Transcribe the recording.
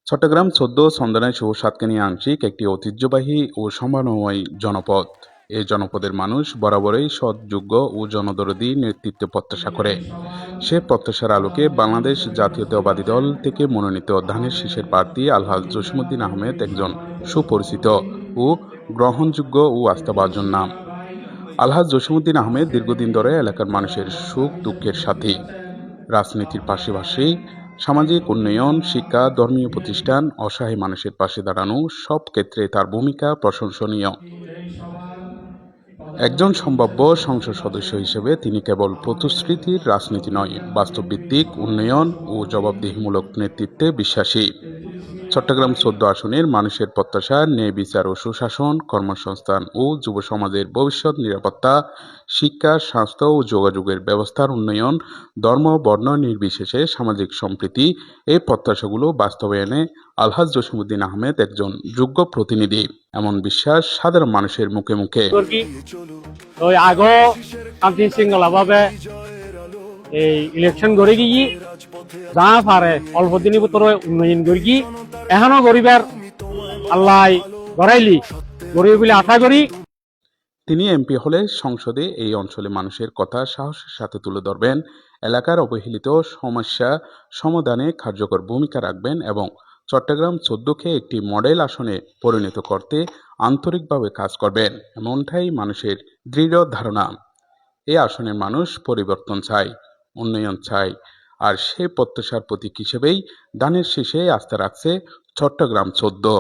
চট্টগ্রাম ১৪ সন্দ্বীপ ও সাতকানিয়া আংশিক একটি ঐতিহ্যবাহী ও সম্ভাবনাময় জনপদ। এই জনপদের মানুষ বরাবরই সৎ, যোগ্য ও জনদরদী নেতৃত্ব প্রত্যাশা করে। সে প্রত্যাশার আলোকে বাংলাদেশ জাতীয়তাবাদী দল থেকে মনোনীত ধানের শীষের প্রার্থী আলহাজ জসীমউদ্দিন আহমেদ একজন সুপরিচিত ও গ্রহণযোগ্য ও আস্থাভাজন নাম। আলহাজ জসীমউদ্দিন আহমেদ দীর্ঘদিন ধরে এলাকার মানুষের সুখ দুঃখের সাথী। রাজনীতির পাশাপাশি সামাজিক উন্নয়ন, শিক্ষা, ধর্মীয় প্রতিষ্ঠান, অসহায় মানুষের পাশে দাঁড়ানো সব ক্ষেত্রে তার ভূমিকা প্রশংসনীয়। একজন সম্ভাব্য সংসদ সদস্য হিসেবে তিনি কেবল প্রতিশ্রুতির রাজনীতি নয়, বাস্তবভিত্তিক উন্নয়ন ও জবাবদিহিমূলক নেতৃত্বে বিশ্বাসী। চট্টগ্রাম ১৪ আসনের মানুষের প্রত্যাশা ন্যায় বিচার ও সুশাসন, কর্মসংস্থান ও যুব সমাজের ভবিষ্যৎ নিরাপত্তা, শিক্ষা, স্বাস্থ্য ও যোগাযোগের ব্যবস্থার উন্নয়ন, ধর্ম বর্ণ নির্বিশেষে সামাজিক সম্প্রীতি, এই প্রত্যাশাগুলো বাস্তবায়নে আলহাজ জসীমউদ্দিন আহমেদ একজন যোগ্য প্রতিনিধি, এমন বিশ্বাস সাধারণ মানুষের মুখে মুখে। ওই আগো শান্তি শৃঙ্খলাভাবে এই ইলেকশন করে গিয়ে যা পারে অল্প দিনের ভিতরে উন্নয়ন করি কি এখনো গরিবের আল্লাহ গড়াইলি গরিব বলে আশা করি। তিনি এমপি হলে সংসদে এই অঞ্চলে মানুষের কথা সাহসের সাথে তুলে ধরবেন, এলাকার অবহেলিত সমস্যা সমাধানে কার্যকর ভূমিকা রাখবেন এবং চট্টগ্রাম ১৪কে একটি মডেল আসনে পরিণত করতে আন্তরিকভাবে কাজ করবেন, এমনটাই মানুষের দৃঢ় ধারণা। এই আসনের মানুষ পরিবর্তন চায়, উন্নয়ন চায়, আর সেই প্রত্যাশার প্রতীক হিসেবেই ধানের শীষে আস্থা রাখছে চট্টগ্রাম ১৪।